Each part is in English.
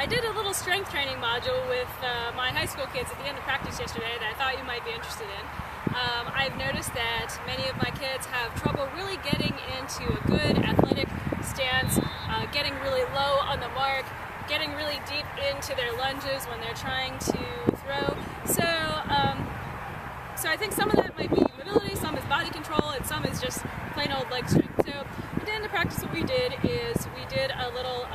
I did a little strength training module with my high school kids at the end of practice yesterday that I thought you might be interested in. I've noticed that many of my kids have trouble really getting into a good athletic stance, getting really low on the mark, getting really deep into their lunges when they're trying to throw. So I think some of that might be mobility, some is body control, and some is just plain old leg strength. So at the end of practice, what we did is we did a little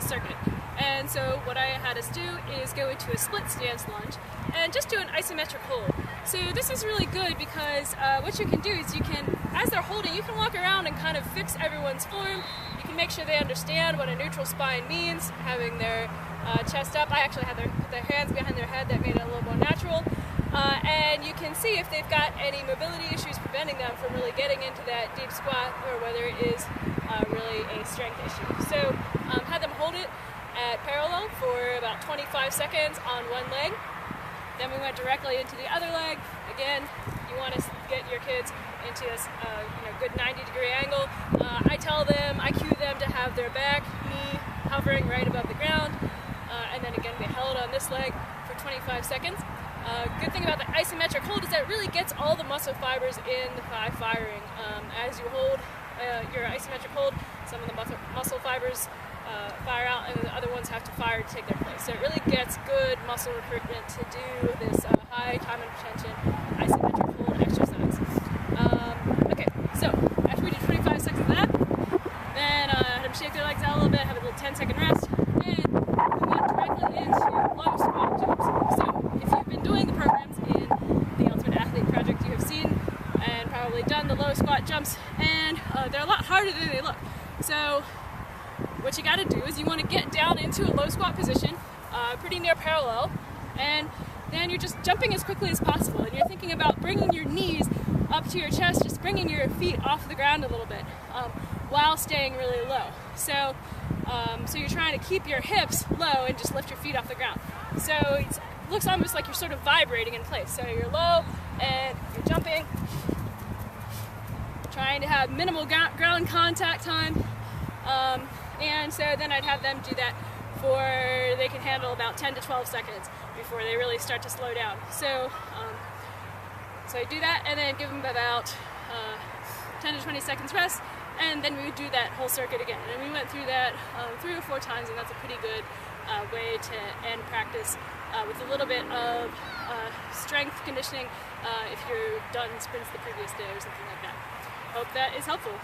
circuit. And so what I had us do is go into a split stance lunge and just do an isometric hold. So this is really good because what you can do is you can, as they're holding, you can walk around and kind of fix everyone's form. You can make sure they understand what a neutral spine means, having their chest up. I actually had their hands behind their head. That made it a little more natural. And you can see if they've got any mobility issues preventing them from really getting into that deep squat, or whether it is really a strength issue. So had them hold it at parallel for about 25 seconds on one leg. Then we went directly into the other leg. Again, you want to get your kids into this good 90-degree angle. I cue them to have their back knee hovering right above the ground. And then again, we held on this leg for 25 seconds. Good thing about the isometric hold is that it really gets all the muscle fibers in by firing. As you hold your isometric hold, some of the muscle fibers fire out, and the other ones have to fire to take their place. So it really gets good muscle recruitment to do this high time and tension isometric hold exercise. Okay, so after we did 25 seconds of that, then had them shake their legs out a little bit, have a little 10-second rest, and we went directly into low squat jumps. So if you've been doing the programs in the Ultimate Athlete Project, you have seen and probably done the low squat jumps, and they're a lot harder than they look. So what you got to do is you want to get down into a low squat position, pretty near parallel, and then you're just jumping as quickly as possible, and you're thinking about bringing your knees up to your chest, just bringing your feet off the ground a little bit while staying really low. So you're trying to keep your hips low and just lift your feet off the ground. So it looks almost like you're sort of vibrating in place. So you're low and you're jumping, trying to have minimal ground contact time. And so then I'd have them do that they can handle about 10 to 12 seconds before they really start to slow down. So I do that and then give them about 10 to 20 seconds rest, and then we would do that whole circuit again. And we went through that 3 or 4 times, and that's a pretty good way to end practice with a little bit of strength conditioning if you're done sprints the previous day or something like that. Hope that is helpful.